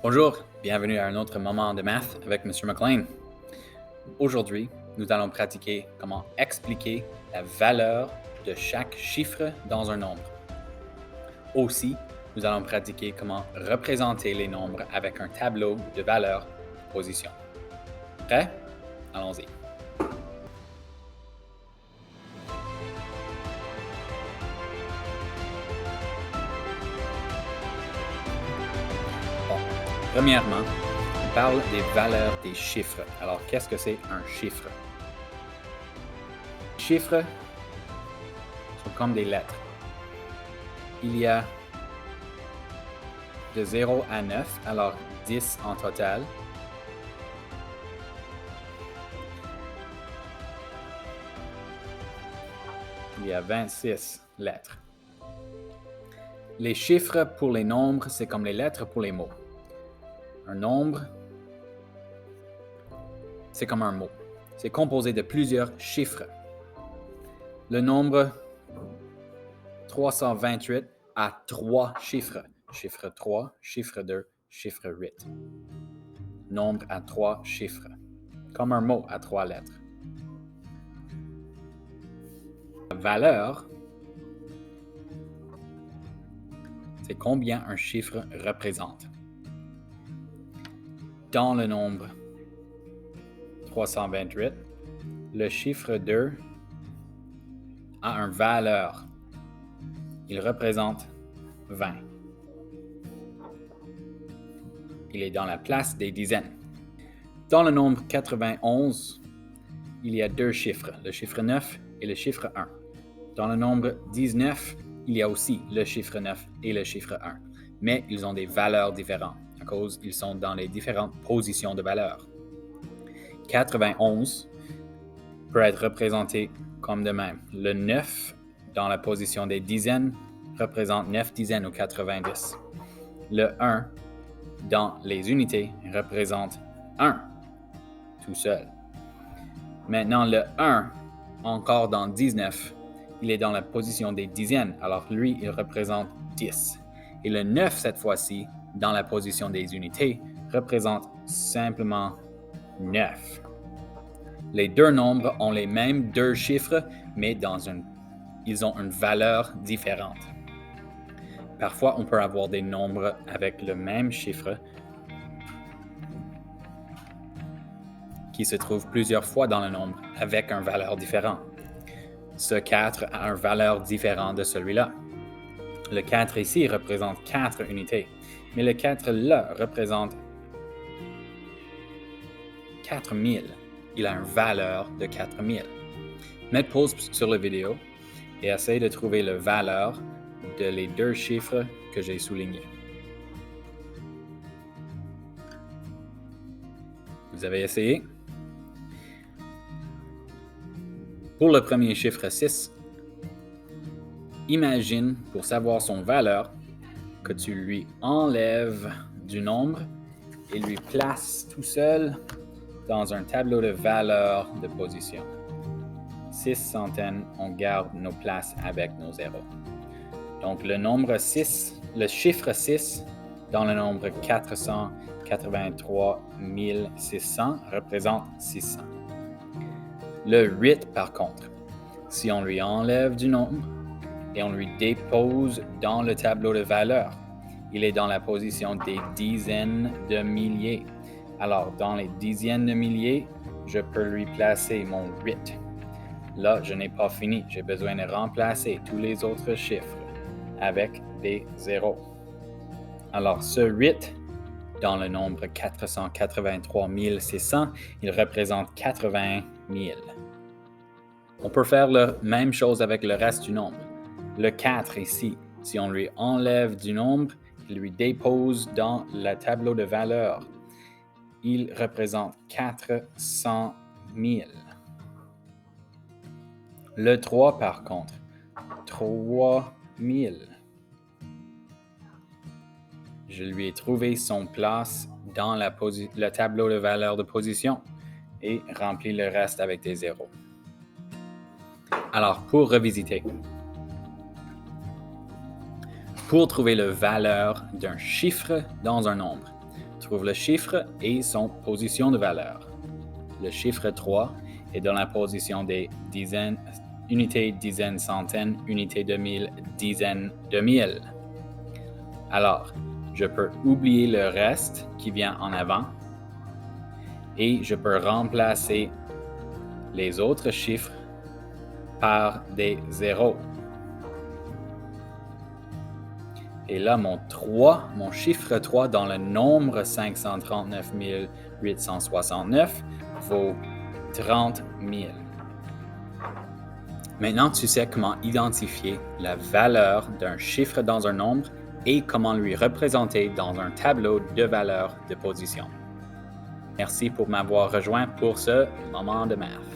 Bonjour, bienvenue à un autre moment de maths avec M. McLean. Aujourd'hui, nous allons pratiquer comment expliquer la valeur de chaque chiffre dans un nombre. Aussi, nous allons pratiquer comment représenter les nombres avec un tableau de valeurs de position. Prêt? Allons-y. Bon, premièrement, on parle des valeurs des chiffres. Alors, qu'est-ce que c'est un chiffre? Les chiffres sont comme des lettres. Il y a de 0 à 9, alors 10 en total. Il y a 26 lettres. Les chiffres pour les nombres, c'est comme les lettres pour les mots. Un nombre, c'est comme un mot. C'est composé de plusieurs chiffres. Le nombre 328 a 3 chiffres. Chiffre 3, chiffre 2, chiffre 8. Nombre à 3 chiffres. Comme un mot à 3 lettres. La valeur, c'est combien un chiffre représente. Dans le nombre 328, le chiffre 2 a une valeur. Il représente 20. Il est dans la place des dizaines. Dans le nombre 91, il y a 2 chiffres, le chiffre 9 et le chiffre 1. Dans le nombre 19, il y a aussi le chiffre 9 et le chiffre 1. Mais ils ont des valeurs différentes, à cause ils sont dans les différentes positions de valeurs. 91 peut être représenté comme de même. Le 9 dans la position des dizaines représente 9 dizaines ou 90. Le 1 dans les unités représente 1 tout seul. Maintenant, le 1 encore dans 19, il est dans la position des dizaines, alors lui, il représente 10. Et le 9, cette fois-ci, dans la position des unités, représente simplement 9. Les deux nombres ont les mêmes 2 chiffres, mais ils ont une valeur différente. Parfois, on peut avoir des nombres avec le même chiffre qui se trouvent plusieurs fois dans le nombre avec une valeur différente. Ce 4 a une valeur différente de celui-là. Le 4 ici représente 4 unités, mais le 4 là représente 4000. Il a une valeur de 4000. Mets pause sur la vidéo et essaye de trouver la valeur de les 2 chiffres que j'ai soulignés. Vous avez essayé? Pour le premier chiffre 6, imagine, pour savoir son valeur, que tu lui enlèves du nombre et lui places tout seul dans un tableau de valeurs de position. 6 centaines, on garde nos places avec nos zéros. Donc le chiffre 6 dans le nombre 483 600 représente 600. Le 8 par contre, si on lui enlève du nombre et on lui dépose dans le tableau de valeurs, il est dans la position des dizaines de milliers. Alors dans les dizaines de milliers, je peux lui placer mon 8. Là, je n'ai pas fini. J'ai besoin de remplacer tous les autres chiffres avec des zéros. Alors, ce 8, dans le nombre 483 600, il représente 80 000. On peut faire la même chose avec le reste du nombre. Le 4 ici, si on lui enlève du nombre, il lui dépose dans le tableau de valeurs, il représente 400 000. Le 3, par contre, 3000. Je lui ai trouvé son place dans le tableau de valeurs de position et rempli le reste avec des zéros. Alors, pour revisiter, pour trouver la valeur d'un chiffre dans un nombre, trouve le chiffre et son position de valeur. Le chiffre 3 est dans la position des dizaines, unités, dizaines, centaines, unités de mille, dizaines de mille. Alors, je peux oublier le reste qui vient en avant et je peux remplacer les autres chiffres par des zéros. Et là, mon chiffre 3 dans le nombre 539 869 vaut 30 000. Maintenant, tu sais comment identifier la valeur d'un chiffre dans un nombre et comment lui représenter dans un tableau de valeurs de position. Merci pour m'avoir rejoint pour ce moment de maths.